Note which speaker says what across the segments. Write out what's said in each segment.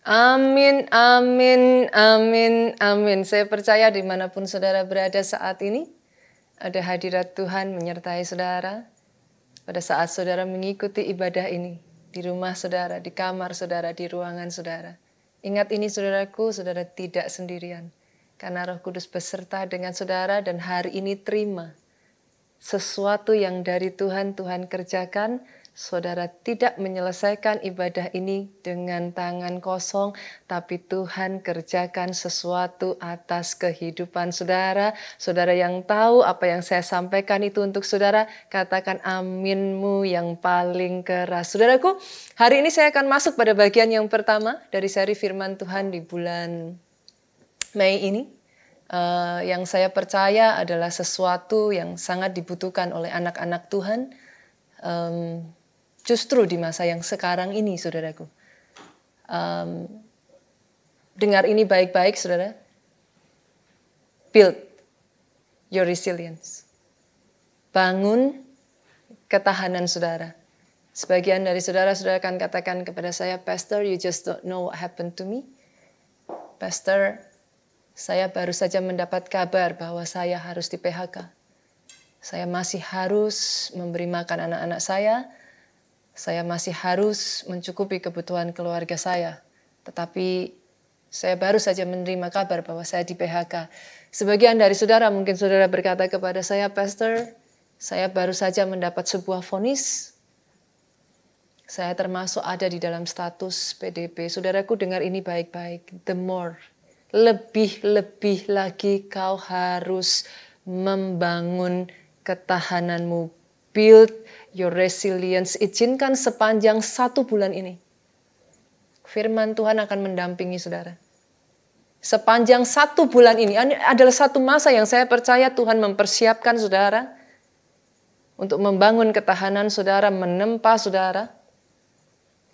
Speaker 1: Amin, amin, amin, amin. Saya percaya dimanapun saudara berada saat ini, ada hadirat Tuhan menyertai saudara. Pada saat saudara mengikuti ibadah ini, di rumah saudara, di kamar saudara, di ruangan saudara. Ingat ini saudaraku, saudara tidak sendirian. Karena Roh Kudus beserta dengan saudara dan hari ini terima sesuatu yang dari Tuhan, Tuhan kerjakan. Saudara tidak menyelesaikan ibadah ini dengan tangan kosong, tapi Tuhan kerjakan sesuatu atas kehidupan saudara. Saudara yang tahu apa yang saya sampaikan itu untuk saudara, katakan aminmu yang paling keras. Saudaraku, hari ini saya akan masuk pada bagian yang pertama dari seri firman Tuhan di bulan Mei ini. Yang saya percaya adalah sesuatu yang sangat dibutuhkan oleh anak-anak Tuhan. Justru di masa yang sekarang ini, saudaraku. Dengar ini baik-baik, saudara. Build your resilience. Bangun ketahanan saudara. Sebagian dari saudara akan katakan kepada saya, Pastor, you just don't know what happened to me. Pastor, saya baru saja mendapat kabar bahwa saya harus di PHK. Saya masih harus memberi makan anak-anak saya. Saya masih harus mencukupi kebutuhan keluarga saya. Tetapi saya baru saja menerima kabar bahwa saya di PHK. Sebagian dari saudara, mungkin saudara berkata kepada saya, Pastor, saya baru saja mendapat sebuah vonis. Saya termasuk ada di dalam status PDP. Saudaraku, dengar ini baik-baik. The more, lebih-lebih lagi kau harus membangun ketahananmu. Build your resilience. Izinkan sepanjang 1 bulan ini. Firman Tuhan akan mendampingi saudara. Sepanjang 1 bulan ini adalah satu masa yang saya percaya Tuhan mempersiapkan saudara. Untuk membangun ketahanan saudara, menempa saudara.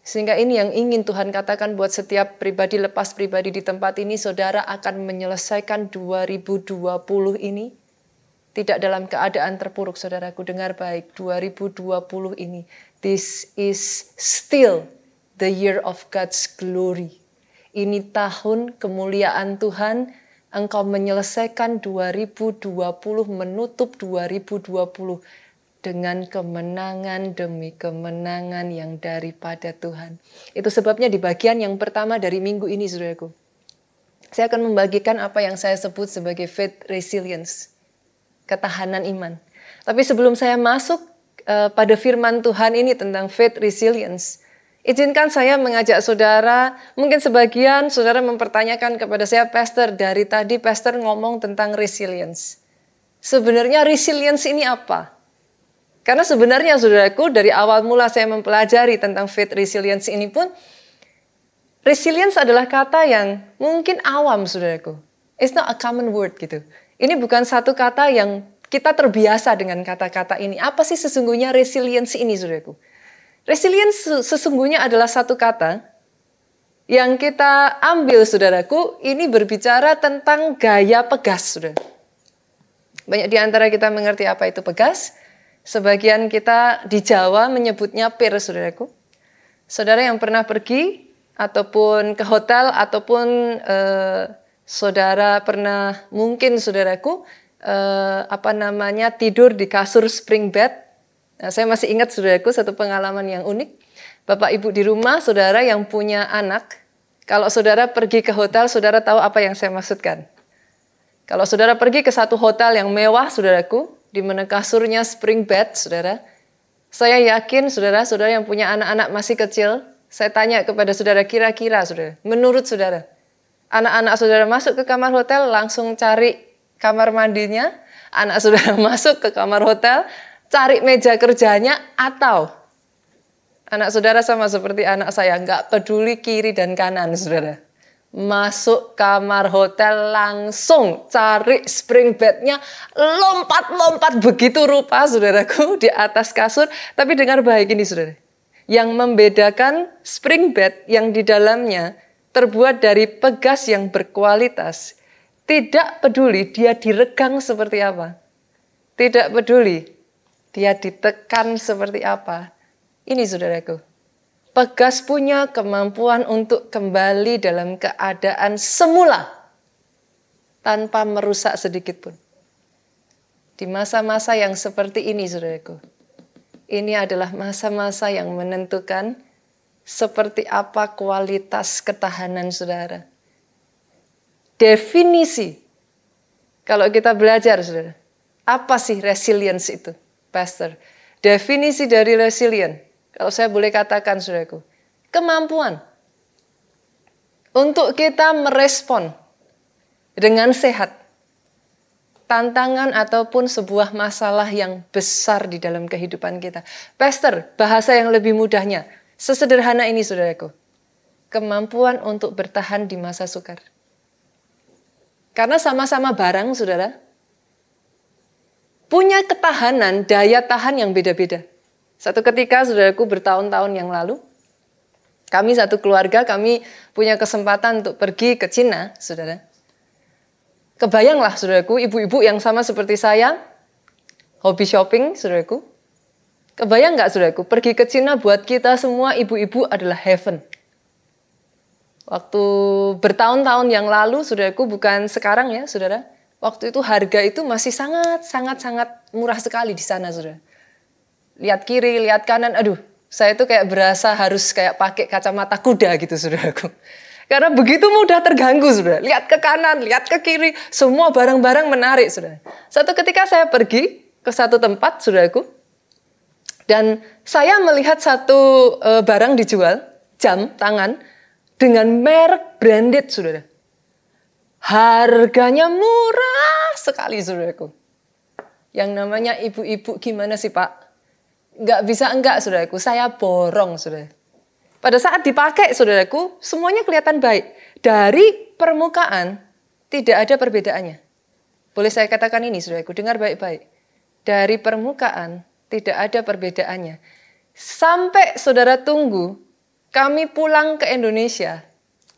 Speaker 1: Sehingga ini yang ingin Tuhan katakan buat setiap pribadi lepas pribadi di tempat ini. Saudara akan menyelesaikan 2020 ini. Tidak dalam keadaan terpuruk, saudaraku, dengar baik, 2020 ini, this is still the year of God's glory. Ini tahun kemuliaan Tuhan, engkau menyelesaikan 2020, menutup 2020 dengan kemenangan demi kemenangan yang daripada Tuhan. Itu sebabnya di bagian yang pertama dari minggu ini, saudaraku, saya akan membagikan apa yang saya sebut sebagai faith resilience. Ketahanan iman. Tapi sebelum saya masuk pada firman Tuhan ini tentang faith resilience, izinkan saya mengajak saudara, mungkin sebagian saudara mempertanyakan kepada saya, Pastor, dari tadi Pastor ngomong tentang resilience. Sebenarnya resilience ini apa? Karena sebenarnya saudaraku, dari awal mula saya mempelajari tentang faith resilience ini pun, resilience adalah kata yang mungkin awam saudaraku. It's not a common word gitu. Ini bukan satu kata yang kita terbiasa dengan kata-kata ini. Apa sih sesungguhnya resilience ini, saudaraku? Resilience sesungguhnya adalah satu kata yang kita ambil, saudaraku. Ini berbicara tentang gaya pegas, saudara. Banyak di antara kita mengerti apa itu pegas. Sebagian kita di Jawa menyebutnya pir, saudaraku. Saudara yang pernah pergi ataupun ke hotel ataupun saudara pernah, mungkin saudaraku, tidur di kasur spring bed. Nah, saya masih ingat saudaraku satu pengalaman yang unik. Bapak ibu di rumah, saudara yang punya anak, kalau saudara pergi ke hotel, saudara tahu apa yang saya maksudkan. Kalau saudara pergi ke satu hotel yang mewah, saudaraku, di mana kasurnya spring bed, saudara, saya yakin saudara-saudara yang punya anak-anak masih kecil, saya tanya kepada saudara, kira-kira saudara, menurut saudara, anak-anak saudara masuk ke kamar hotel, langsung cari kamar mandinya. Anak saudara masuk ke kamar hotel, cari meja kerjanya. Atau anak saudara sama seperti anak saya, nggak peduli kiri dan kanan, saudara. Masuk kamar hotel, langsung cari spring bednya, lompat-lompat begitu rupa, saudaraku, di atas kasur. Tapi dengar baik ini, saudara. Yang membedakan spring bed yang di dalamnya terbuat dari pegas yang berkualitas. Tidak peduli dia diregang seperti apa. Tidak peduli dia ditekan seperti apa. Ini saudaraku. Pegas punya kemampuan untuk kembali dalam keadaan semula tanpa merusak sedikit pun. Di masa-masa yang seperti ini, saudaraku, ini adalah masa-masa yang menentukan seperti apa kualitas ketahanan saudara. Definisi, kalau kita belajar, saudara, apa sih resilience itu, Pastor? Definisi dari resilient, kalau saya boleh katakan, saudaraku, kemampuan untuk kita merespon dengan sehat tantangan ataupun sebuah masalah yang besar di dalam kehidupan kita. Pastor, bahasa yang lebih mudahnya, sesederhana ini, saudaraku, kemampuan untuk bertahan di masa sukar. Karena sama-sama barang, saudara, punya ketahanan, daya tahan yang beda-beda. Satu ketika, saudaraku, bertahun-tahun yang lalu, kami satu keluarga, kami punya kesempatan untuk pergi ke Cina, saudara. Kebayanglah, saudaraku, ibu-ibu yang sama seperti saya, hobi shopping, saudaraku. Kebayang nggak, saudaraku, pergi ke Cina buat kita semua ibu-ibu adalah heaven. Waktu bertahun-tahun yang lalu, saudaraku, bukan sekarang ya, saudara. Waktu itu harga itu masih sangat murah sekali di sana, saudara. Lihat kiri, lihat kanan, aduh, saya itu kayak berasa harus kayak pakai kacamata kuda gitu, saudaraku. Karena begitu mudah terganggu, saudara. Lihat ke kanan, lihat ke kiri, semua barang-barang menarik, saudara. Satu ketika saya pergi ke satu tempat, saudaraku, dan saya melihat satu barang dijual, jam tangan, dengan merek branded, saudara. Harganya murah sekali, saudaraku. Yang namanya ibu-ibu gimana sih, Pak? Nggak bisa enggak, saudaraku. Saya borong, saudara. Pada saat dipakai, saudaraku, semuanya kelihatan baik. Dari permukaan, tidak ada perbedaannya. Boleh saya katakan ini, saudaraku, dengar baik-baik. Dari permukaan, tidak ada perbedaannya. Sampai saudara tunggu, kami pulang ke Indonesia,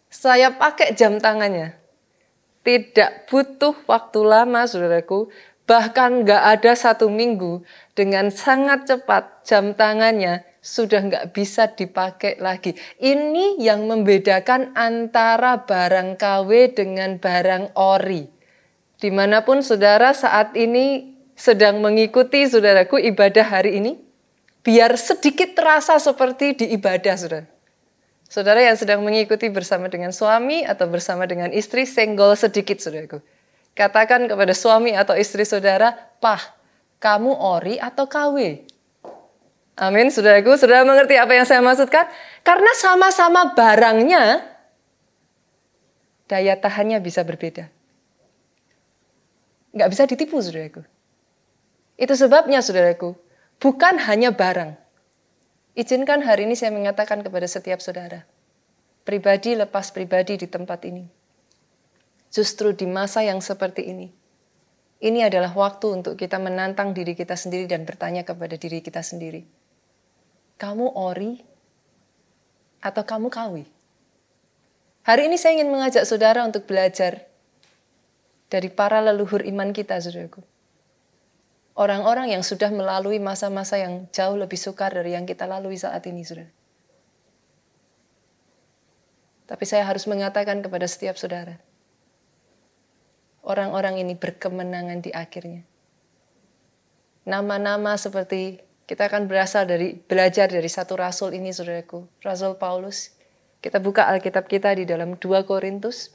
Speaker 1: saya pakai jam tangannya. Tidak butuh waktu lama, saudaraku. Bahkan nggak ada 1 minggu, dengan sangat cepat jam tangannya sudah nggak bisa dipakai lagi. Ini yang membedakan antara barang KW dengan barang ori. Dimanapun saudara saat ini sedang mengikuti, saudaraku, ibadah hari ini, biar sedikit terasa seperti di ibadah, saudara. Saudara yang sedang mengikuti bersama dengan suami atau bersama dengan istri, senggol sedikit, saudaraku. Katakan kepada suami atau istri saudara, "Pah, kamu ori atau KW?" Amin, saudaraku. Saudara mengerti apa yang saya maksudkan? Karena sama-sama barangnya, daya tahannya bisa berbeda. Nggak bisa ditipu, saudaraku. Itu sebabnya, saudaraku, bukan hanya barang. Izinkan hari ini saya mengatakan kepada setiap saudara, pribadi lepas pribadi di tempat ini. Justru di masa yang seperti ini adalah waktu untuk kita menantang diri kita sendiri dan bertanya kepada diri kita sendiri. Kamu ori atau kamu KW? Hari ini saya ingin mengajak saudara untuk belajar dari para leluhur iman kita, saudaraku. Orang-orang yang sudah melalui masa-masa yang jauh lebih sukar dari yang kita lalui saat ini, saudara. Tapi saya harus mengatakan kepada setiap saudara, orang-orang ini berkemenangan di akhirnya. Nama-nama seperti kita akan belajar dari satu rasul ini, saudaraku, Rasul Paulus. Kita buka Alkitab kita di dalam 2 Korintus.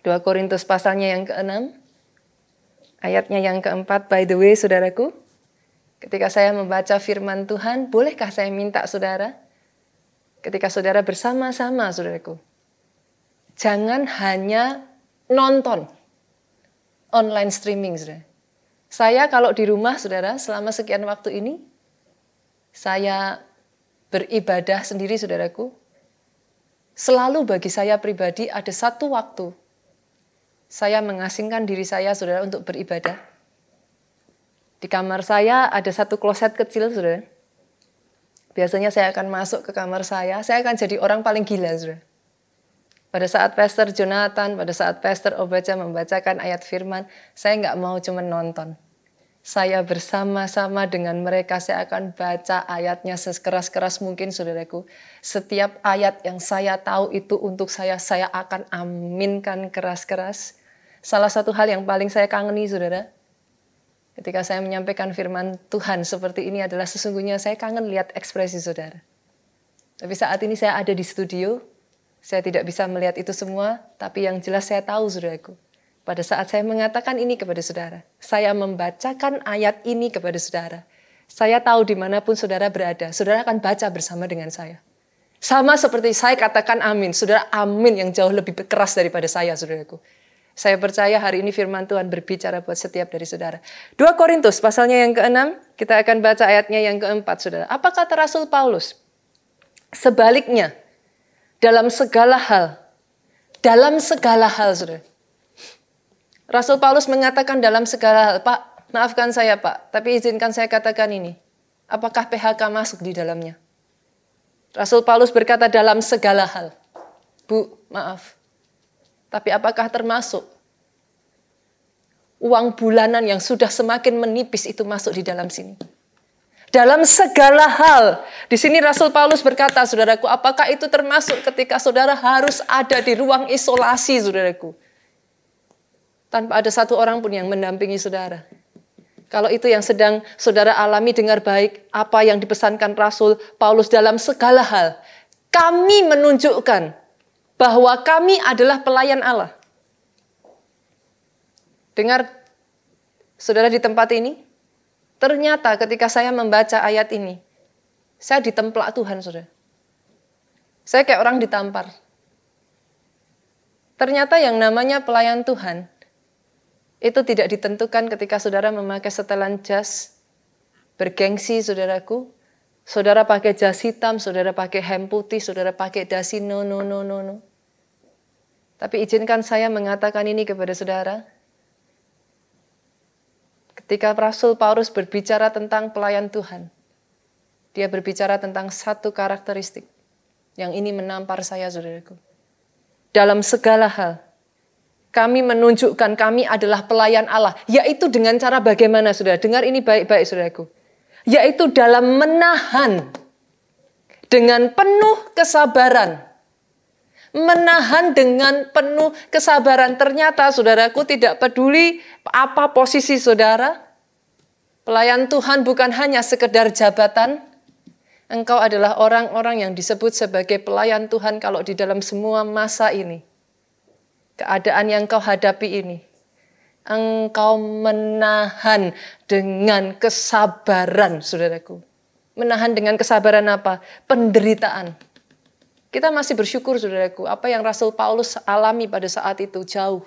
Speaker 1: 2 Korintus pasalnya yang ke-6. Ayatnya yang ke-4, by the way, saudaraku, ketika saya membaca firman Tuhan, bolehkah saya minta saudara, ketika saudara bersama-sama, saudaraku, jangan hanya nonton online streaming, saudara. Saya kalau di rumah, saudara, selama sekian waktu ini, saya beribadah sendiri, saudaraku. Selalu bagi saya pribadi ada satu waktu saya mengasingkan diri saya, saudara, untuk beribadah. Di kamar saya ada satu kloset kecil, saudara. Biasanya saya akan masuk ke kamar saya akan jadi orang paling gila, saudara. Pada saat Pastor Jonathan, pada saat Pastor Obaja membacakan ayat firman, saya nggak mau cuma nonton. Saya bersama-sama dengan mereka, saya akan baca ayatnya sekeras-keras mungkin, saudaraku. Setiap ayat yang saya tahu itu untuk saya akan aminkan keras-keras. Salah satu hal yang paling saya kangeni, saudara, ketika saya menyampaikan firman Tuhan seperti ini adalah sesungguhnya saya kangen lihat ekspresi saudara. Tapi saat ini saya ada di studio, saya tidak bisa melihat itu semua, tapi yang jelas saya tahu, saudaraku. Pada saat saya mengatakan ini kepada saudara, saya membacakan ayat ini kepada saudara. Saya tahu dimanapun saudara berada, saudara akan baca bersama dengan saya. Sama seperti saya katakan amin, saudara amin yang jauh lebih keras daripada saya, saudaraku. Saya percaya hari ini firman Tuhan berbicara buat setiap dari saudara. 2 Korintus pasalnya yang ke-6, kita akan baca ayatnya yang ke-4, saudara. Apa kata Rasul Paulus? Sebaliknya, dalam segala hal, saudara. Rasul Paulus mengatakan dalam segala hal, Pak, maafkan saya Pak, tapi izinkan saya katakan ini. Apakah PHK masuk di dalamnya? Rasul Paulus berkata dalam segala hal. Bu, maaf. Tapi apakah termasuk uang bulanan yang sudah semakin menipis itu masuk di dalam sini? Dalam segala hal. Di sini Rasul Paulus berkata, saudaraku, apakah itu termasuk ketika saudara harus ada di ruang isolasi, saudaraku? Tanpa ada satu orang pun yang mendampingi saudara. Kalau itu yang sedang saudara alami, dengar baik apa yang dipesankan Rasul Paulus dalam segala hal. Kami menunjukkan bahwa kami adalah pelayan Allah. Dengar, saudara di tempat ini, ternyata ketika saya membaca ayat ini, saya ditemplak Tuhan, saudara. Saya kayak orang ditampar. Ternyata yang namanya pelayan Tuhan, itu tidak ditentukan ketika saudara memakai setelan jas bergengsi, saudaraku. Saudara pakai jas hitam, saudara pakai hem putih, saudara pakai dasi, no. Tapi izinkan saya mengatakan ini kepada saudara. Ketika Rasul Paulus berbicara tentang pelayan Tuhan, dia berbicara tentang satu karakteristik yang ini menampar saya, saudaraku. Dalam segala hal, kami menunjukkan kami adalah pelayan Allah. Yaitu dengan cara bagaimana, saudara? Dengar ini baik-baik, saudaraku. Yaitu dalam menahan dengan penuh kesabaran. Menahan dengan penuh kesabaran. Ternyata, saudaraku, tidak peduli apa posisi saudara. Pelayan Tuhan bukan hanya sekedar jabatan. Engkau adalah orang-orang yang disebut sebagai pelayan Tuhan kalau di dalam semua masa ini. Keadaan yang kau hadapi ini, engkau menahan dengan kesabaran, saudaraku. Menahan dengan kesabaran apa? Penderitaan. Kita masih bersyukur, saudaraku, apa yang Rasul Paulus alami pada saat itu jauh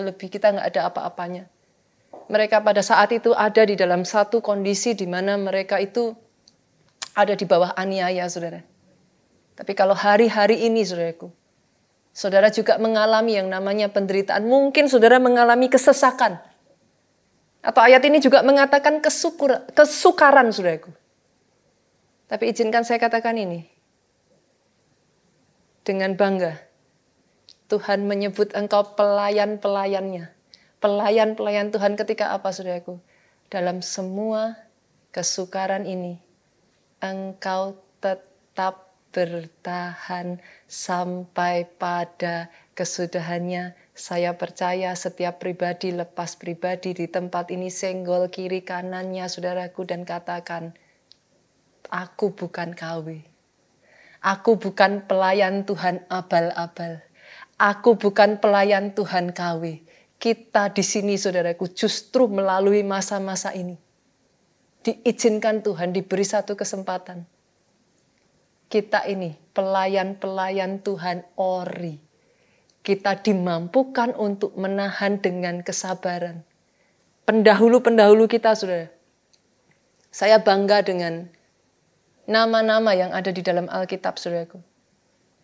Speaker 1: lebih, kita nggak ada apa-apanya. Mereka pada saat itu ada di dalam satu kondisi di mana mereka itu ada di bawah aniaya, saudara. Tapi kalau hari-hari ini, saudaraku, saudara juga mengalami yang namanya penderitaan. Mungkin saudara mengalami kesesakan. Atau ayat ini juga mengatakan kesukaran, saudaraku. Tapi izinkan saya katakan ini. Dengan bangga, Tuhan menyebut engkau pelayan-pelayannya. Pelayan-pelayan Tuhan ketika apa, saudaraku? Dalam semua kesukaran ini, engkau tetap bertahan sampai pada kesudahannya. Saya percaya setiap pribadi lepas pribadi di tempat ini senggol kiri kanannya, saudaraku, dan katakan, aku bukan KW. Aku bukan pelayan Tuhan abal-abal. Aku bukan pelayan Tuhan KW. Kita di sini, saudaraku, justru melalui masa-masa ini diizinkan Tuhan, diberi satu kesempatan. Kita ini pelayan-pelayan Tuhan ori. Kita dimampukan untuk menahan dengan kesabaran. Pendahulu-pendahulu kita, saudara. Saya bangga dengan nama-nama yang ada di dalam Alkitab, saudaraku.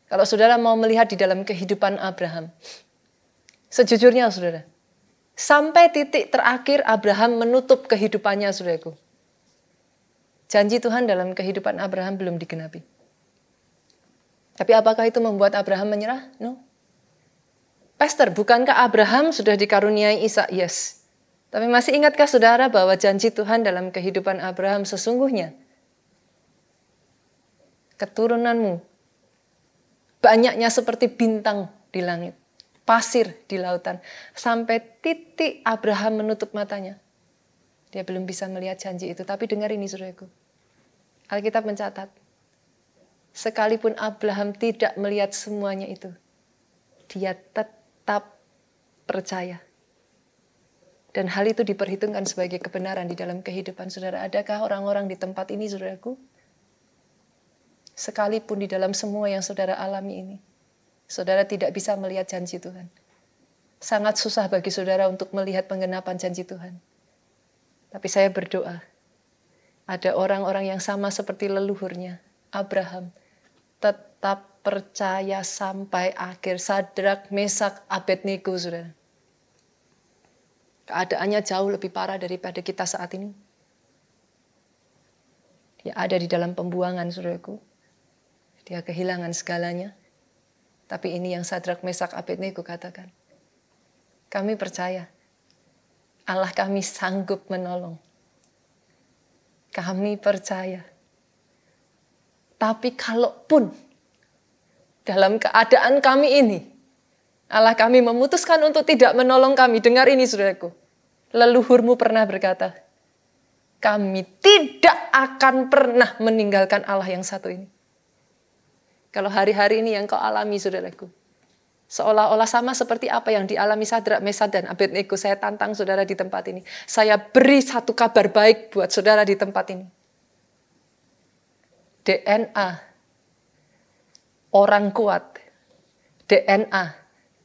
Speaker 1: Kalau saudara mau melihat di dalam kehidupan Abraham, sejujurnya, saudara, sampai titik terakhir Abraham menutup kehidupannya, saudaraku. Janji Tuhan dalam kehidupan Abraham belum digenapi. Tapi apakah itu membuat Abraham menyerah? No. Pastor, bukankah Abraham sudah dikaruniai Ishak? Yes. Tapi masih ingatkah saudara bahwa janji Tuhan dalam kehidupan Abraham sesungguhnya? Keturunanmu banyaknya seperti bintang di langit, pasir di lautan. Sampai titik Abraham menutup matanya. Dia belum bisa melihat janji itu. Tapi dengar ini saudaraku. Alkitab mencatat. Sekalipun Abraham tidak melihat semuanya itu, dia tetap percaya. Dan hal itu diperhitungkan sebagai kebenaran di dalam kehidupan saudara. Adakah orang-orang di tempat ini saudaraku? Sekalipun di dalam semua yang saudara alami ini, saudara tidak bisa melihat janji Tuhan. Sangat susah bagi saudara untuk melihat penggenapan janji Tuhan. Tapi saya berdoa, ada orang-orang yang sama seperti leluhurnya, Abraham, tetap percaya sampai akhir. Sadrak, Mesak, Abednego, saudara. Keadaannya jauh lebih parah daripada kita saat ini. Dia ada di dalam pembuangan, saudaraku. Dia kehilangan segalanya. Tapi ini yang Sadrak, Mesak, Abednego katakan. Kami percaya Allah kami sanggup menolong. Kami percaya. Tapi kalaupun dalam keadaan kami ini, Allah kami memutuskan untuk tidak menolong kami. Dengar ini saudaraku. Leluhurmu pernah berkata, kami tidak akan pernah meninggalkan Allah yang satu ini. Kalau hari-hari ini yang kau alami saudaraku, seolah-olah sama seperti apa yang dialami Sadrak, Mesak, dan Abednego. Saya tantang saudara di tempat ini. Saya beri satu kabar baik buat saudara di tempat ini. DNA orang kuat, DNA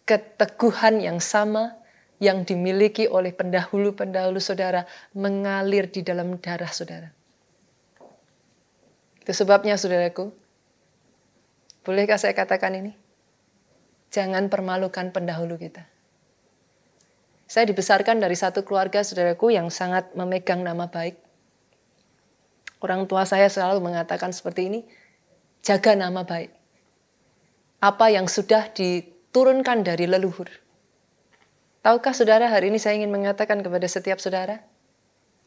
Speaker 1: keteguhan yang sama yang dimiliki oleh pendahulu-pendahulu saudara mengalir di dalam darah saudara. Itu sebabnya saudaraku, bolehkah saya katakan ini? Jangan permalukan pendahulu kita. Saya dibesarkan dari satu keluarga saudaraku yang sangat memegang nama baik. Orang tua saya selalu mengatakan seperti ini, jaga nama baik. Apa yang sudah diturunkan dari leluhur. Tahukah saudara, hari ini saya ingin mengatakan kepada setiap saudara,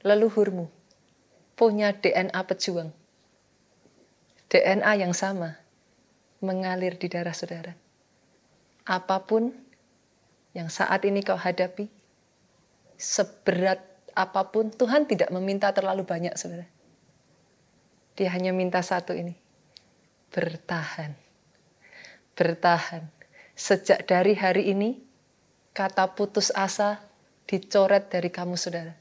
Speaker 1: leluhurmu punya DNA pejuang. DNA yang sama mengalir di darah saudara. Apapun yang saat ini kau hadapi, seberat apapun, Tuhan tidak meminta terlalu banyak saudara. Dia hanya minta satu ini, bertahan. Bertahan. Sejak dari hari ini, kata putus asa dicoret dari kamu saudara.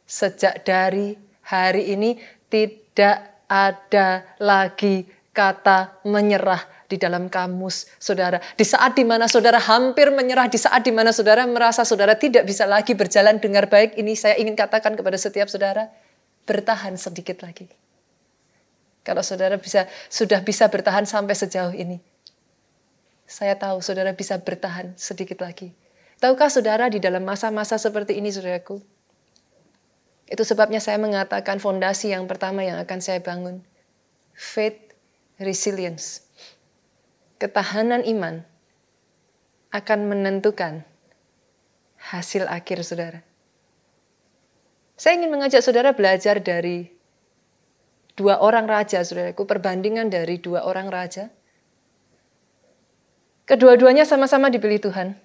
Speaker 1: Sejak dari hari ini tidak ada lagi kata menyerah di dalam kamus saudara. Di saat dimana saudara hampir menyerah, di saat dimana saudara merasa saudara tidak bisa lagi berjalan dengan baik, ini saya ingin katakan kepada setiap saudara, bertahan sedikit lagi. Kalau saudara sudah bisa bertahan sampai sejauh ini, saya tahu saudara bisa bertahan sedikit lagi. Tahukah saudara di dalam masa-masa seperti ini saudaraku, itu sebabnya saya mengatakan fondasi yang pertama yang akan saya bangun, faith resilience. Ketahanan iman akan menentukan hasil akhir saudara. Saya ingin mengajak saudara belajar dari dua orang raja saudaraku, perbandingan dari dua orang raja. Kedua-duanya sama-sama dipilih Tuhan.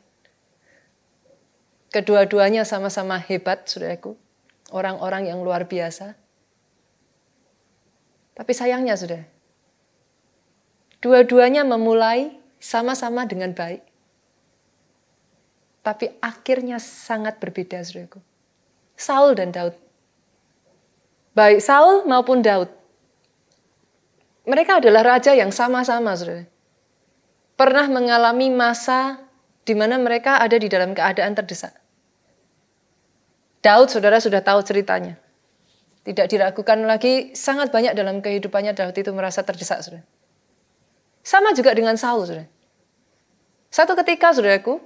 Speaker 1: Kedua-duanya sama-sama hebat, saudaraku. Orang-orang yang luar biasa. Tapi sayangnya, saudara, dua-duanya memulai sama-sama dengan baik. Tapi akhirnya sangat berbeda, saudaraku. Saul dan Daud. Baik Saul maupun Daud. Mereka adalah raja yang sama-sama, saudara. Pernah mengalami masa di mana mereka ada di dalam keadaan terdesak. Daud, saudara sudah tahu ceritanya. Tidak diragukan lagi, sangat banyak dalam kehidupannya Daud itu merasa terdesak, saudara. Sama juga dengan Saul, saudara. Satu ketika, saudaraku,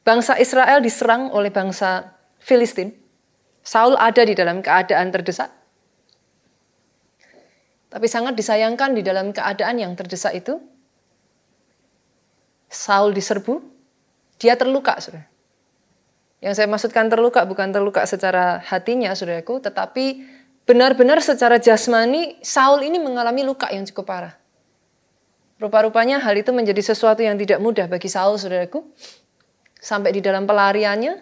Speaker 1: bangsa Israel diserang oleh bangsa Filistin. Saul ada di dalam keadaan terdesak. Tapi sangat disayangkan di dalam keadaan yang terdesak itu, Saul diserbu, dia terluka, saudara. Yang saya maksudkan terluka bukan terluka secara hatinya, saudaraku, tetapi benar-benar secara jasmani Saul ini mengalami luka yang cukup parah. Rupa-rupanya hal itu menjadi sesuatu yang tidak mudah bagi Saul, saudaraku. Sampai di dalam pelariannya,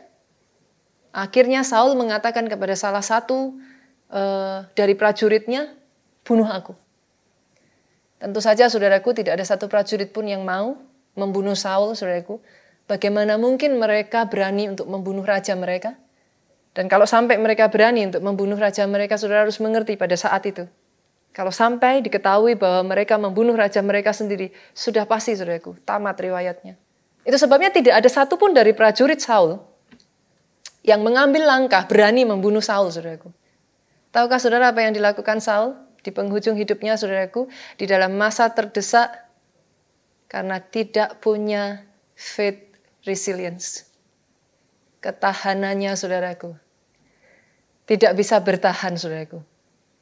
Speaker 1: akhirnya Saul mengatakan kepada salah satu dari prajuritnya, bunuh aku. Tentu saja, saudaraku, tidak ada satu prajurit pun yang mau membunuh Saul, saudaraku. Bagaimana mungkin mereka berani untuk membunuh raja mereka? Dan kalau sampai mereka berani untuk membunuh raja mereka, saudara harus mengerti pada saat itu. Kalau sampai diketahui bahwa mereka membunuh raja mereka sendiri, sudah pasti, saudaraku, tamat riwayatnya. Itu sebabnya tidak ada satupun dari prajurit Saul yang mengambil langkah berani membunuh Saul, saudaraku. Tahukah saudara apa yang dilakukan Saul di penghujung hidupnya, saudaraku? Di dalam masa terdesak karena tidak punya faith resilience. Ketahanannya, saudaraku. Tidak bisa bertahan, saudaraku.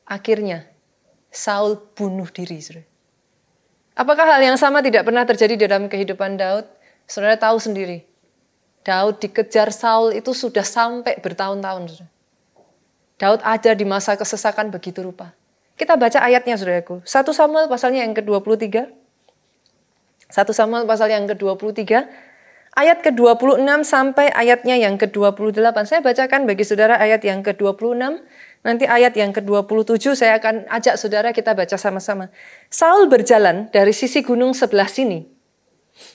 Speaker 1: Akhirnya, Saul bunuh diri, saudara. Apakah hal yang sama tidak pernah terjadi dalam kehidupan Daud? Saudara tahu sendiri. Daud dikejar Saul itu sudah sampai bertahun-tahun, saudara. Daud ada di masa kesesakan begitu rupa. Kita baca ayatnya, saudaraku. 1 Samuel pasalnya yang ke-23. 1 Samuel pasal yang ke-23. Ayat ke-26 sampai ayatnya yang ke-28. Saya bacakan bagi saudara ayat yang ke-26. Nanti ayat yang ke-27 saya akan ajak saudara kita baca sama-sama. Saul berjalan dari sisi gunung sebelah sini.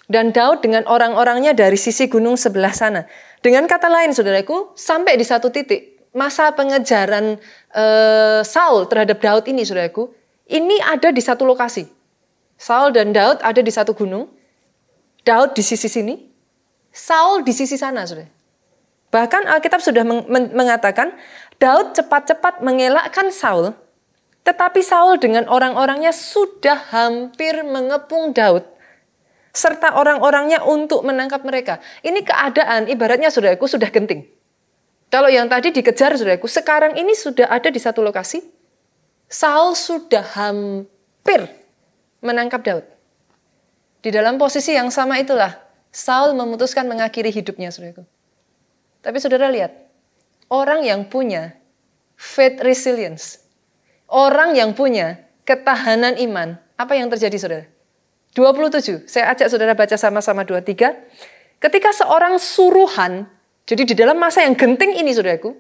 Speaker 1: Dan Daud dengan orang-orangnya dari sisi gunung sebelah sana. Dengan kata lain, saudaraku, sampai di satu titik. Masa pengejaran Saul terhadap Daud ini, saudaraku, ini ada di satu lokasi. Saul dan Daud ada di satu gunung. Daud di sisi sini. Saul di sisi sana, saudara. Bahkan Alkitab sudah mengatakan, Daud cepat-cepat mengelakkan Saul, tetapi Saul dengan orang-orangnya sudah hampir mengepung Daud, serta orang-orangnya untuk menangkap mereka. Ini keadaan, ibaratnya saudaraku sudah genting. Kalau yang tadi dikejar, saudaraku, sekarang ini sudah ada di satu lokasi, Saul sudah hampir menangkap Daud. Di dalam posisi yang sama itulah, Saul memutuskan mengakhiri hidupnya, saudaraku. Tapi saudara lihat, orang yang punya faith resilience, orang yang punya ketahanan iman, apa yang terjadi, saudara? 27, saya ajak saudara baca sama-sama 23. Ketika seorang suruhan, jadi di dalam masa yang genting ini, saudaraku,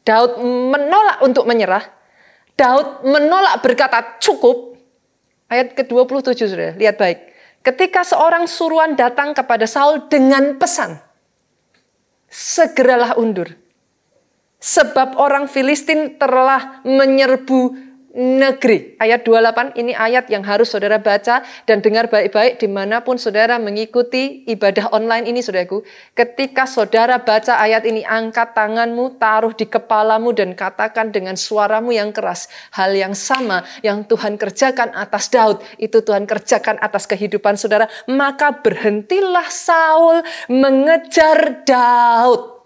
Speaker 1: Daud menolak untuk menyerah, Daud menolak berkata cukup. Ayat ke-27, saudara, lihat baik. Ketika seorang suruhan datang kepada Saul dengan pesan, segeralah undur. Sebab orang Filistin telah menyerbu negeri. Ayat 28, ini ayat yang harus saudara baca dan dengar baik-baik dimanapun saudara mengikuti ibadah online ini, saudaraku. Ketika saudara baca ayat ini, angkat tanganmu, taruh di kepalamu dan katakan dengan suaramu yang keras, hal yang sama yang Tuhan kerjakan atas Daud, itu Tuhan kerjakan atas kehidupan saudara. Maka berhentilah Saul mengejar Daud.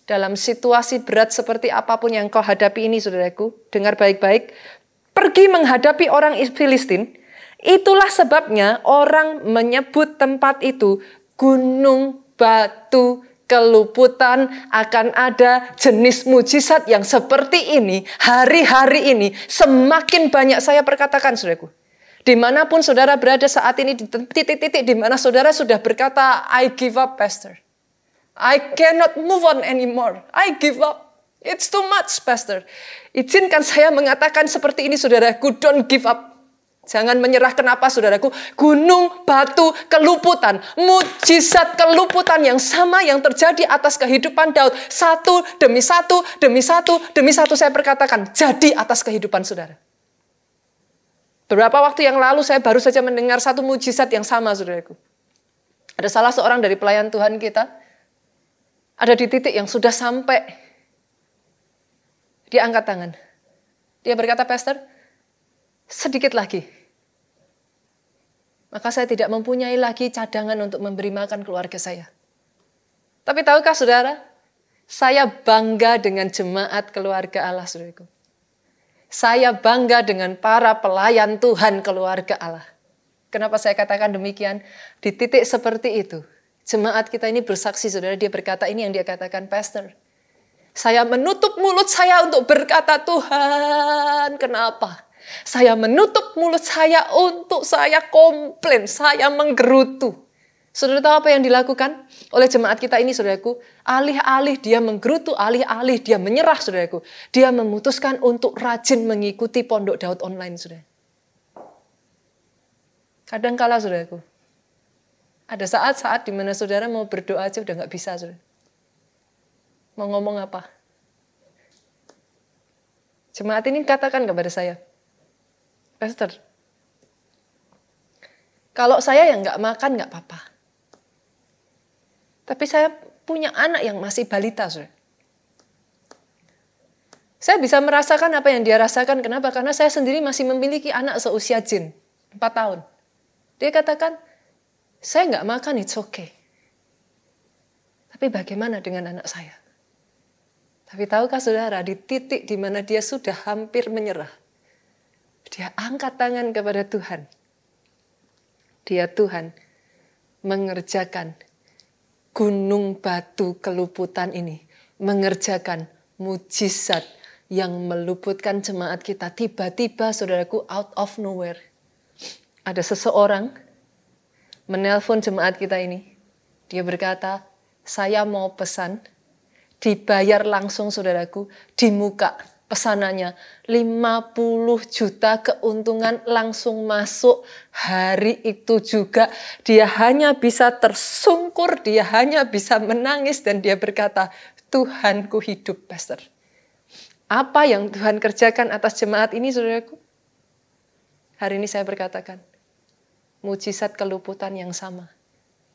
Speaker 1: Dalam situasi berat seperti apapun yang kau hadapi ini, saudaraku, dengar baik-baik. Pergi menghadapi orang Filistin, itulah sebabnya orang menyebut tempat itu gunung batu keluputan. Akan ada jenis mujizat yang seperti ini, hari-hari ini, semakin banyak saya perkatakan, saudaraku. Dimanapun saudara berada saat ini, di titik-titik di mana saudara sudah berkata, I give up, Pastor. I cannot move on anymore. I give up. It's too much, Pastor. Izinkan saya mengatakan seperti ini, saudaraku. Don't give up. Jangan menyerah. Kenapa, saudaraku? Gunung, batu, keluputan. Mujizat keluputan yang sama yang terjadi atas kehidupan Daud. Satu demi satu, demi satu, demi satu saya perkatakan. Jadi atas kehidupan saudara. Beberapa waktu yang lalu saya baru saja mendengar satu mujizat yang sama, saudaraku. Ada salah seorang dari pelayan Tuhan kita. Ada di titik yang sudah sampai. Dia angkat tangan. Dia berkata, Pastor, sedikit lagi. Maka saya tidak mempunyai lagi cadangan untuk memberi makan keluarga saya. Tapi tahukah saudara, saya bangga dengan jemaat keluarga Allah, saudaraku. Saya bangga dengan para pelayan Tuhan keluarga Allah. Kenapa saya katakan demikian? Di titik seperti itu, Jemaat kita ini bersaksi, saudara, dia berkata ini yang dia katakan, Pastor, saya menutup mulut saya untuk berkata, Tuhan, kenapa? Saya menutup mulut saya untuk saya komplain, saya menggerutu. Saudara tahu apa yang dilakukan oleh jemaat kita ini, saudaraku? Alih-alih dia menggerutu, alih-alih dia menyerah, saudaraku. Dia memutuskan untuk rajin mengikuti Pondok Daud online, saudara. Kadangkala, saudaraku, ada saat-saat di mana saudara mau berdoa aja udah nggak bisa, saudara. Mau ngomong apa? Jemaat ini katakan kepada saya, Pastor, kalau saya yang nggak makan nggak apa-apa. Tapi saya punya anak yang masih balita, saudara. Saya bisa merasakan apa yang dia rasakan. Kenapa? Karena saya sendiri masih memiliki anak seusia Jin, 4 tahun. Dia katakan, saya nggak makan, it's okay. Tapi bagaimana dengan anak saya? Tapi tahukah saudara, di titik di mana dia sudah hampir menyerah, dia angkat tangan kepada Tuhan. Dia, Tuhan, mengerjakan gunung batu keluputan ini, mengerjakan mujizat yang meluputkan jemaat kita. Tiba-tiba, saudaraku, out of nowhere, ada seseorang menelpon jemaat kita ini. Dia berkata, saya mau pesan, dibayar langsung, saudaraku, di muka pesanannya 50 juta keuntungan langsung masuk hari itu juga. Dia hanya bisa tersungkur, dia hanya bisa menangis, dan dia berkata, Tuhanku hidup, Pastor. Apa yang Tuhan kerjakan atas jemaat ini, saudaraku? Hari ini saya berkatakan, mujizat keluputan yang sama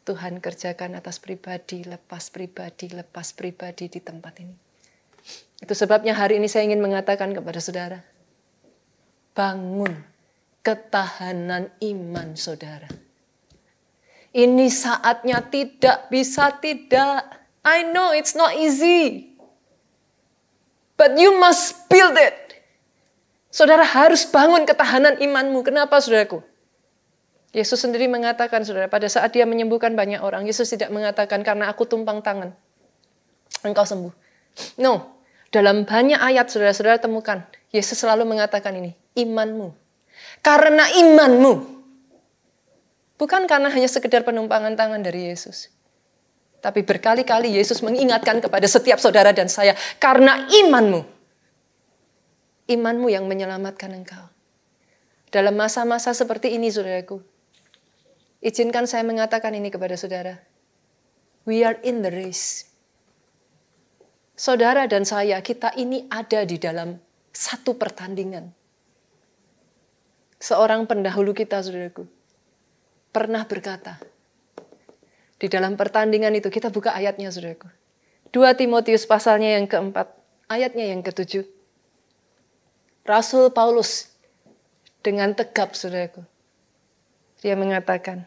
Speaker 1: Tuhan kerjakan atas pribadi, lepas pribadi di tempat ini. Itu sebabnya hari ini saya ingin mengatakan kepada saudara, bangun ketahanan iman saudara. Ini saatnya tidak bisa tidak. I know it's not easy, but you must build it. Saudara harus bangun ketahanan imanmu. Kenapa, saudaraku? Yesus sendiri mengatakan, saudara, pada saat dia menyembuhkan banyak orang, Yesus tidak mengatakan, karena aku tumpang tangan, engkau sembuh. No, dalam banyak ayat saudara-saudara temukan, Yesus selalu mengatakan ini, imanmu. Karena imanmu. Bukan karena hanya sekedar penumpangan tangan dari Yesus. Tapi berkali-kali Yesus mengingatkan kepada setiap saudara dan saya, karena imanmu. Imanmu yang menyelamatkan engkau. Dalam masa-masa seperti ini, saudaraku, izinkan saya mengatakan ini kepada saudara. We are in the race. Saudara dan saya, kita ini ada di dalam satu pertandingan. Seorang pendahulu kita, saudaraku, pernah berkata, di dalam pertandingan itu, kita buka ayatnya, saudaraku. 2 Timotius pasalnya yang keempat, ayatnya yang ketujuh. Rasul Paulus dengan tegap, saudaraku, dia mengatakan,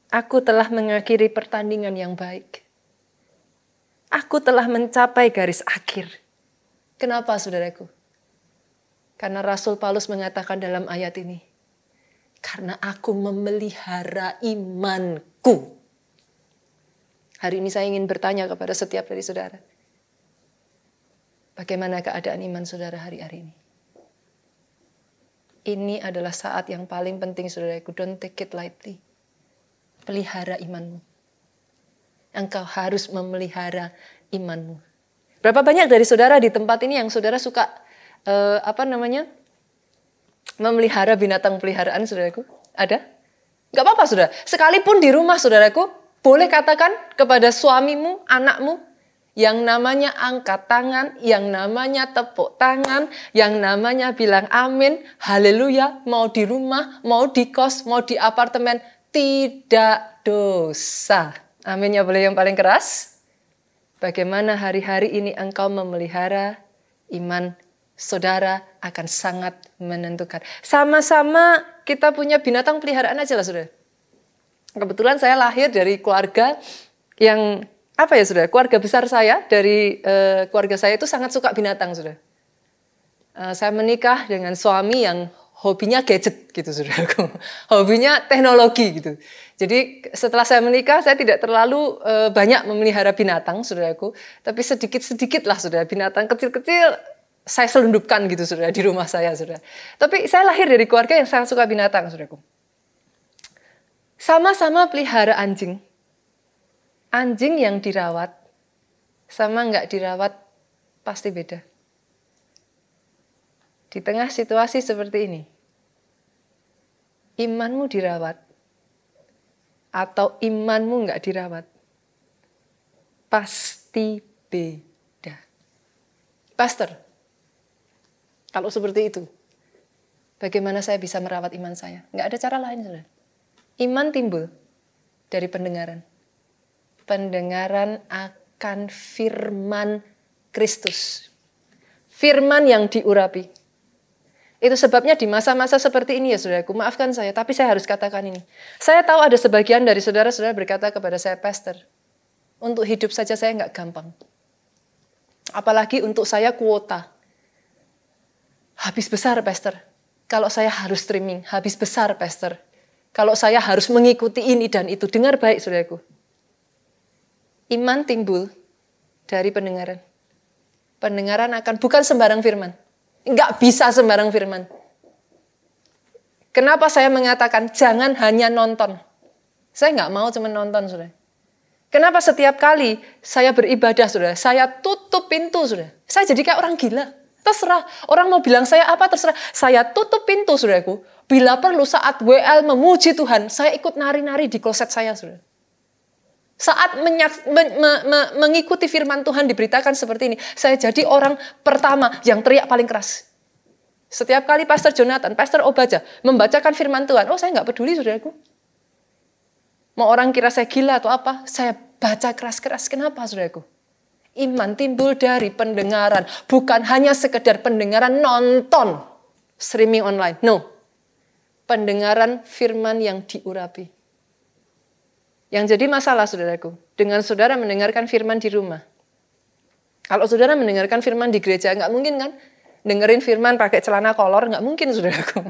Speaker 1: aku telah mengakhiri pertandingan yang baik. Aku telah mencapai garis akhir. Kenapa, saudaraku? Karena Rasul Paulus mengatakan dalam ayat ini, karena aku memelihara imanku. Hari ini saya ingin bertanya kepada setiap dari saudara, bagaimana keadaan iman saudara hari-hari ini? Ini adalah saat yang paling penting, saudaraku. Don't take it lightly. Pelihara imanmu. Engkau harus memelihara imanmu. Berapa banyak dari saudara di tempat ini yang saudara suka memelihara binatang peliharaan, saudaraku? Ada? Gak apa-apa, saudara. Sekalipun di rumah, saudaraku, boleh katakan kepada suamimu, anakmu, yang namanya angkat tangan, yang namanya tepuk tangan, yang namanya bilang amin, haleluya, mau di rumah, mau di kos, mau di apartemen, tidak dosa. Aminnya boleh yang paling keras. Bagaimana hari-hari ini engkau memelihara iman saudara akan sangat menentukan. Sama-sama kita punya binatang peliharaan aja lah, saudara. Kebetulan saya lahir dari keluarga yang, saudara, keluarga besar saya, dari keluarga saya itu sangat suka binatang, saudara. Saya menikah dengan suami yang hobinya gadget gitu saudaraku. Hobinya teknologi gitu. Jadi setelah saya menikah saya tidak terlalu banyak memelihara binatang saudaraku. Tapi sedikit-sedikit lah saudara, binatang kecil-kecil saya selundupkan gitu saudara di rumah saya saudara. Tapi saya lahir dari keluarga yang sangat suka binatang saudaraku. Sama-sama pelihara anjing. Anjing yang dirawat sama nggak dirawat pasti beda. Di tengah situasi seperti ini, imanmu dirawat atau imanmu nggak dirawat, pasti beda. Pastor, kalau seperti itu, bagaimana saya bisa merawat iman saya? Nggak ada cara lain, saudara. Iman timbul dari pendengaran. Pendengaran akan firman Kristus. Firman yang diurapi. Itu sebabnya di masa-masa seperti ini ya saudaraku, maafkan saya, tapi saya harus katakan ini. Saya tahu ada sebagian dari saudara-saudara berkata kepada saya, Pastor, untuk hidup saja saya nggak gampang. Apalagi untuk saya kuota. Habis besar, Pastor. Kalau saya harus streaming, habis besar, Pastor. Kalau saya harus mengikuti ini dan itu. Dengar baik, saudaraku. Iman timbul dari pendengaran. Pendengaran akan bukan sembarang firman. Enggak bisa sembarang firman. Kenapa saya mengatakan jangan hanya nonton? Saya enggak mau cuma nonton, saudara. Kenapa setiap kali saya beribadah, saudara, saya tutup pintu, saudara. Saya jadi kayak orang gila. Terserah. Orang mau bilang saya apa, terserah. Saya tutup pintu, saudaraku. Bila perlu saat WL memuji Tuhan, saya ikut nari-nari di kloset saya, saudara. Saat mengikuti firman Tuhan diberitakan seperti ini, saya jadi orang pertama yang teriak paling keras. Setiap kali Pastor Jonathan, Pastor Obaja membacakan firman Tuhan, saya nggak peduli saudaraku. Mau orang kira saya gila atau apa, saya baca keras-keras. Kenapa saudaraku? Iman timbul dari pendengaran, bukan hanya sekedar pendengaran nonton streaming online. No, pendengaran firman yang diurapi. Yang jadi masalah saudaraku, dengan saudara mendengarkan firman di rumah. Kalau saudara mendengarkan firman di gereja, nggak mungkin kan? Dengerin firman pakai celana kolor, nggak mungkin saudaraku.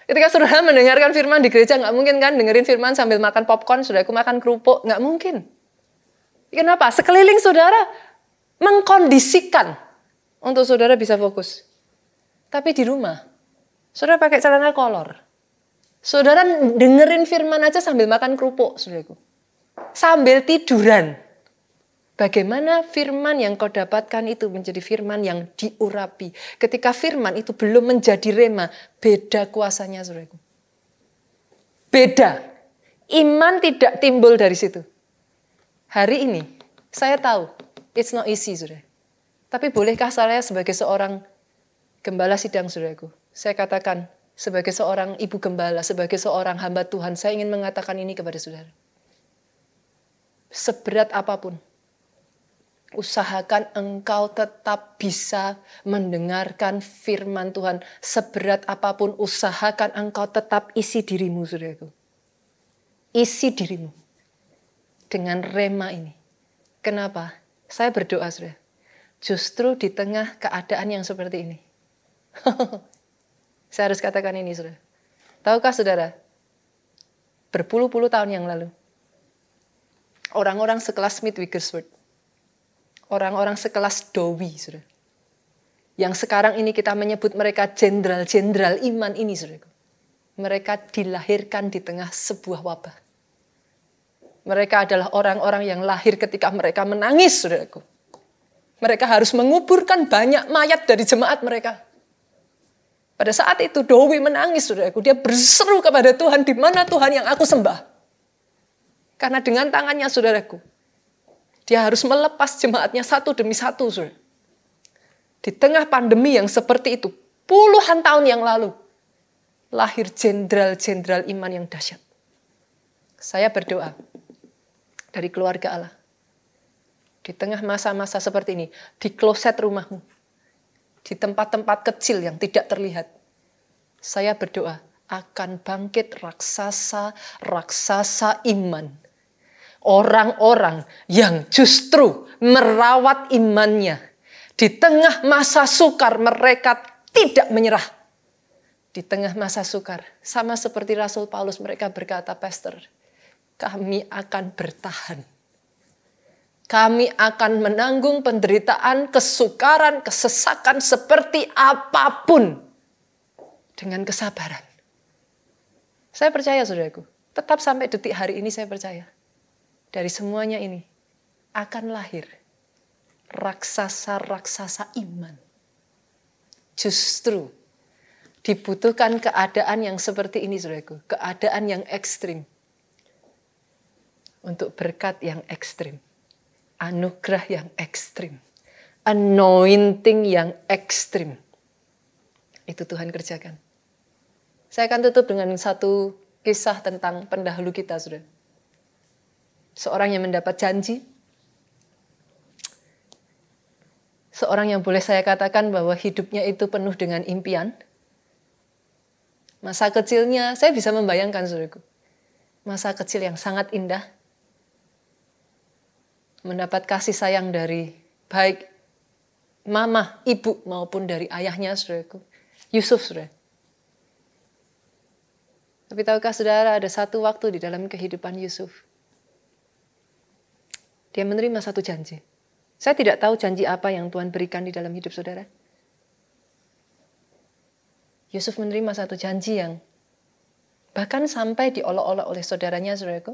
Speaker 1: Ketika saudara mendengarkan firman di gereja, nggak mungkin kan? Dengerin firman sambil makan popcorn, saudaraku makan kerupuk, nggak mungkin. Kenapa? Sekeliling saudara mengkondisikan untuk saudara bisa fokus. Tapi di rumah, saudara pakai celana kolor. Saudara dengerin firman aja sambil makan kerupuk, saudaraku. Sambil tiduran. Bagaimana firman yang kau dapatkan itu menjadi firman yang diurapi. Ketika firman itu belum menjadi rema, beda kuasanya, saudaraku. Beda. Iman tidak timbul dari situ. Hari ini, saya tahu, it's not easy, saudara. Tapi bolehkah saya sebagai seorang gembala sidang, saudaraku, saya katakan, sebagai seorang ibu gembala, sebagai seorang hamba Tuhan, saya ingin mengatakan ini kepada saudara. Seberat apapun, usahakan engkau tetap bisa mendengarkan firman Tuhan. Seberat apapun, usahakan engkau tetap isi dirimu, saudaraku. Isi dirimu dengan rema ini. Kenapa? Saya berdoa, saudara. Justru di tengah keadaan yang seperti ini. Saya harus katakan ini, saudara. Tahukah saudara, berpuluh-puluh tahun yang lalu, orang-orang sekelas Smith Wigglesworth, orang-orang sekelas Dowie, saudara, yang sekarang ini kita menyebut mereka jenderal-jenderal iman ini, saudara. Mereka dilahirkan di tengah sebuah wabah. Mereka adalah orang-orang yang lahir ketika mereka menangis, saudaraku. Mereka harus menguburkan banyak mayat dari jemaat mereka. Pada saat itu Dowie menangis, saudaraku. Dia berseru kepada Tuhan, di mana Tuhan yang aku sembah? Karena dengan tangannya, saudaraku, dia harus melepas jemaatnya satu demi satu, saudara. Di tengah pandemi yang seperti itu, puluhan tahun yang lalu, lahir jenderal-jenderal iman yang dahsyat. Saya berdoa dari keluarga Allah. Di tengah masa-masa seperti ini, di kloset rumahmu, di tempat-tempat kecil yang tidak terlihat, saya berdoa akan bangkit raksasa iman. Orang-orang yang justru merawat imannya. Di tengah masa sukar mereka tidak menyerah. Di tengah masa sukar, sama seperti Rasul Paulus, mereka berkata, Pastor, kami akan bertahan. Kami akan menanggung penderitaan, kesukaran, kesesakan seperti apapun dengan kesabaran. Saya percaya, saudaraku, tetap sampai detik hari ini saya percaya. Dari semuanya ini akan lahir raksasa-raksasa iman. Justru dibutuhkan keadaan yang seperti ini, saudaraku. Keadaan yang ekstrim. Untuk berkat yang ekstrim. Anugerah yang ekstrim. Anointing yang ekstrim. Itu Tuhan kerjakan. Saya akan tutup dengan satu kisah tentang pendahulu kita, saudara. Seorang yang mendapat janji. Seorang yang boleh saya katakan bahwa hidupnya itu penuh dengan impian. Masa kecilnya, saya bisa membayangkan, saudaraku. Masa kecil yang sangat indah. Mendapat kasih sayang dari baik mama, ibu maupun dari ayahnya, saudaraku. Yusuf, saudara. Tapi tahukah saudara, ada satu waktu di dalam kehidupan Yusuf. Dia menerima satu janji. Saya tidak tahu janji apa yang Tuhan berikan di dalam hidup saudara. Yusuf menerima satu janji yang bahkan sampai diolok-olok oleh saudaranya, saudaraku.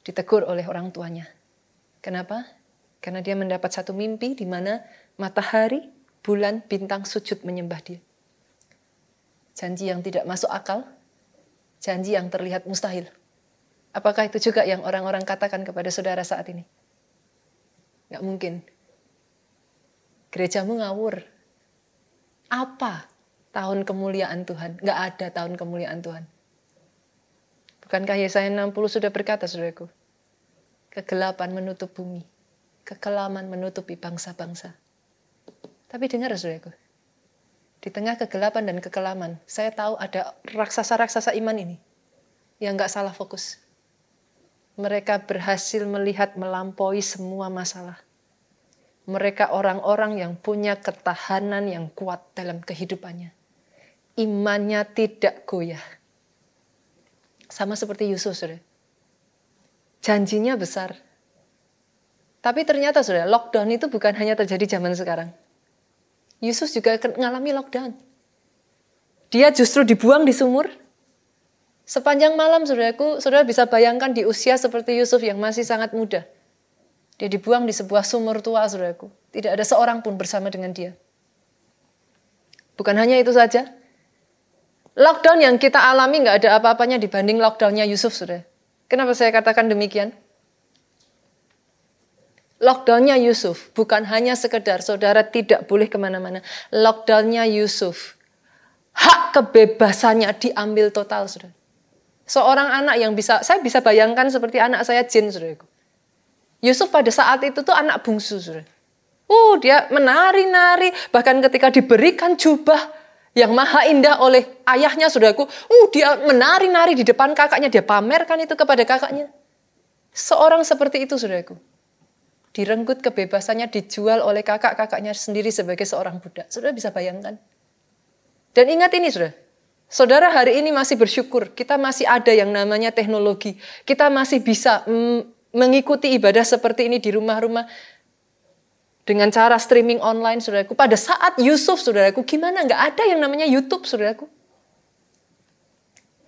Speaker 1: Ditegur oleh orang tuanya. Kenapa? Karena dia mendapat satu mimpi di mana matahari, bulan, bintang sujud menyembah dia. Janji yang tidak masuk akal, janji yang terlihat mustahil. Apakah itu juga yang orang-orang katakan kepada saudara saat ini? Nggak mungkin. Gerejamu ngawur. Apa tahun kemuliaan Tuhan? Nggak ada tahun kemuliaan Tuhan. Bukankah Yesaya 60 sudah berkata, saudaraku? Kegelapan menutup bumi. Kekelaman menutupi bangsa-bangsa. Tapi dengar, saudaraku. Di tengah kegelapan dan kekelaman, saya tahu ada raksasa-raksasa iman ini. Yang nggak salah fokus. Mereka berhasil melihat melampaui semua masalah. Mereka orang-orang yang punya ketahanan yang kuat dalam kehidupannya. Imannya tidak goyah. Sama seperti Yusuf, saudara. Janjinya besar. Tapi ternyata, saudara, lockdown itu bukan hanya terjadi zaman sekarang. Yusuf juga mengalami lockdown. Dia justru dibuang di sumur. Sepanjang malam, saudaraku, saudara bisa bayangkan di usia seperti Yusuf yang masih sangat muda. Dia dibuang di sebuah sumur tua, saudaraku. Tidak ada seorang pun bersama dengan dia. Bukan hanya itu saja. Lockdown yang kita alami nggak ada apa-apanya dibanding lockdownnya Yusuf, saudara. Kenapa saya katakan demikian? Lockdownnya Yusuf bukan hanya sekedar saudara tidak boleh kemana-mana. Lockdownnya Yusuf, hak kebebasannya diambil total, saudara. Seorang anak yang saya bisa bayangkan seperti anak saya Jin, saudaraku. Yusuf pada saat itu tuh anak bungsu, saudara. Dia menari-nari, bahkan ketika diberikan jubah yang maha indah oleh ayahnya, saudaraku. Dia menari-nari di depan kakaknya, dia pamerkan itu kepada kakaknya. Seorang seperti itu, saudaraku. Direnggut kebebasannya, dijual oleh kakak-kakaknya sendiri sebagai seorang budak. Saudara bisa bayangkan. Dan ingat ini, saudara. Saudara hari ini masih bersyukur, kita masih ada yang namanya teknologi. Kita masih bisa mengikuti ibadah seperti ini di rumah-rumah. Dengan cara streaming online, saudaraku. Pada saat Yusuf, saudaraku, gimana? Nggak ada yang namanya YouTube, saudaraku.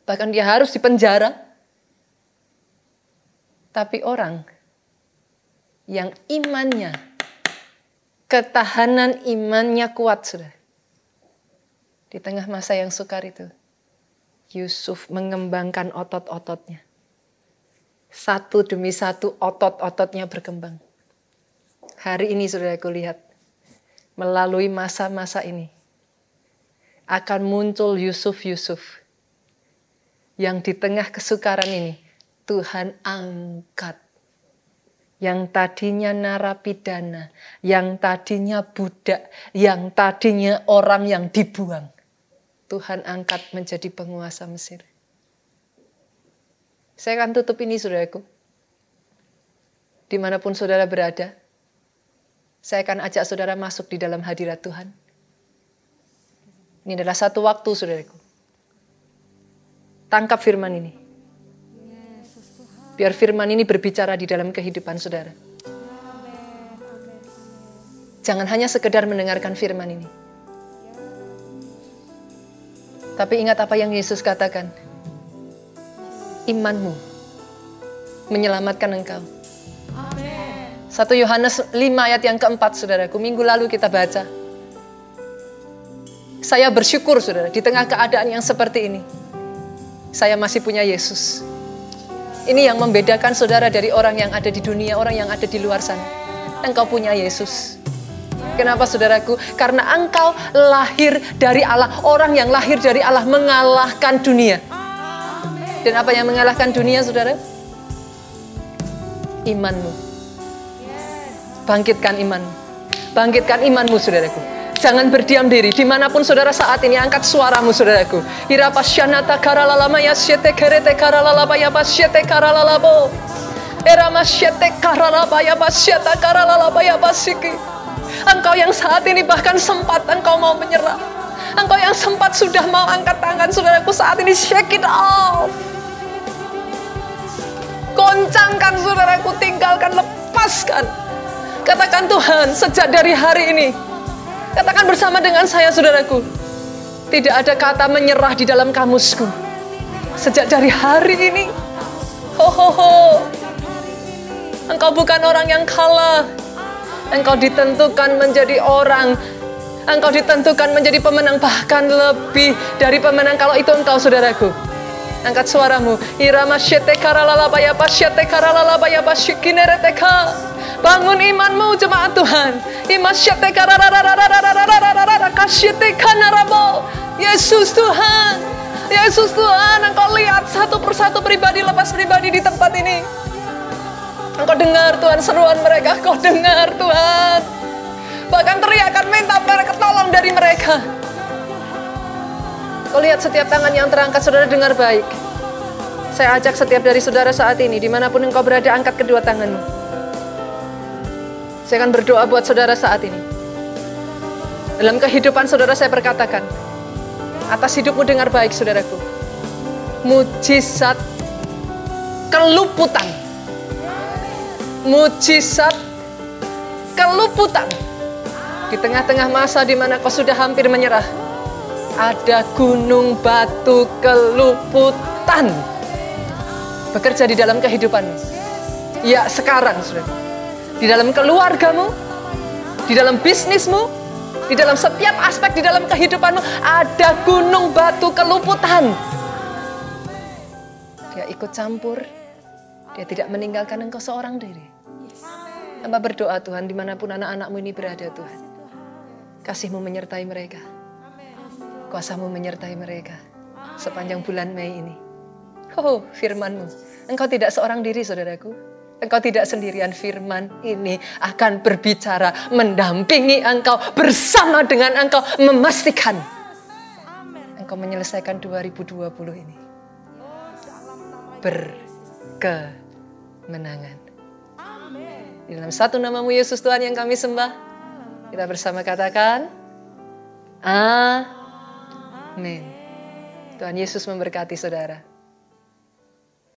Speaker 1: Bahkan dia harus dipenjara. Tapi orang yang imannya, ketahanan imannya kuat, saudara. Di tengah masa yang sukar itu, Yusuf mengembangkan otot-ototnya. Satu demi satu otot-ototnya berkembang. Hari ini saudaraku lihat, melalui masa-masa ini, akan muncul Yusuf-Yusuf yang di tengah kesukaran ini, Tuhan angkat. Yang tadinya narapidana, yang tadinya budak, yang tadinya orang yang dibuang. Tuhan angkat menjadi penguasa Mesir. Saya akan tutup ini, saudaraku. Dimanapun saudara berada, saya akan ajak saudara masuk di dalam hadirat Tuhan. Ini adalah satu waktu, saudaraku. Tangkap firman ini. Biar firman ini berbicara di dalam kehidupan saudara. Jangan hanya sekedar mendengarkan firman ini. Tapi ingat apa yang Yesus katakan. Imanmu menyelamatkan engkau. 1 Yohanes 5 ayat yang keempat, saudaraku. Minggu lalu kita baca. Saya bersyukur, saudara, di tengah keadaan yang seperti ini. Saya masih punya Yesus. Ini yang membedakan saudara dari orang yang ada di dunia, orang yang ada di luar sana. Engkau punya Yesus. Kenapa, saudaraku? Karena engkau lahir dari Allah. Orang yang lahir dari Allah mengalahkan dunia. Dan apa yang mengalahkan dunia, saudara? Imanmu. Bangkitkan imanmu. Bangkitkan imanmu, saudaraku. Jangan berdiam diri. Dimanapun saudara saat ini, angkat suaramu, saudaraku. Hirapasyanata karalalama yasyete kerete karalalaba yabasyete karalalabo. Eramasyete karalaba yabasyata karalalaba yabasiki. Engkau yang saat ini bahkan sempat engkau mau menyerah. Engkau yang sempat sudah mau angkat tangan, saudaraku, saat ini shake it off. Goncangkan, saudaraku, tinggalkan, lepaskan. Katakan, Tuhan, sejak dari hari ini, katakan bersama dengan saya, saudaraku, tidak ada kata menyerah di dalam kamusku. Sejak dari hari ini, engkau bukan orang yang kalah. Engkau ditentukan menjadi orang. Engkau ditentukan menjadi pemenang, bahkan lebih dari pemenang kalau itu engkau, saudaraku. Angkat suaramu. Irama syete karalalaba yabasyete karalalaba yabasyikinereteka. Bangun imanmu, jemaat Tuhan. Imasyete kararararararararararararara kasyete kanarabo. Yesus Tuhan. Yesus Tuhan, engkau lihat satu persatu pribadi lepas pribadi di tempat ini. Engkau dengar, Tuhan, seruan mereka. Engkau dengar, Tuhan. Bahkan teriakan minta mereka tolong dari mereka. Kau lihat setiap tangan yang terangkat, saudara, dengar baik. Saya ajak setiap dari saudara saat ini, dimanapun engkau berada, angkat kedua tanganmu. Saya akan berdoa buat saudara saat ini. Dalam kehidupan saudara, saya berkatakan, atas hidupmu dengar baik, saudaraku. Mujizat keluputan. Mujizat keluputan. Di tengah-tengah masa di mana kau sudah hampir menyerah, ada gunung batu keluputan bekerja di dalam kehidupanmu. Ya, sekarang, saudara. Di dalam keluargamu, di dalam bisnismu, di dalam setiap aspek di dalam kehidupanmu, ada gunung batu keluputan. Dia ikut campur, dia tidak meninggalkan engkau seorang diri. Hamba berdoa, Tuhan, dimanapun anak-anakmu ini berada, Tuhan. Kasih-Mu menyertai mereka. Kuasa-Mu menyertai mereka sepanjang bulan Mei ini. Firman-Mu. Engkau tidak seorang diri, saudaraku. Engkau tidak sendirian. Firman ini akan berbicara, mendampingi engkau, bersama dengan engkau, memastikan engkau menyelesaikan 2020 ini berkemenangan. Di dalam satu namamu, Yesus Tuhan, yang kami sembah, kita bersama katakan, amin. Tuhan Yesus memberkati saudara.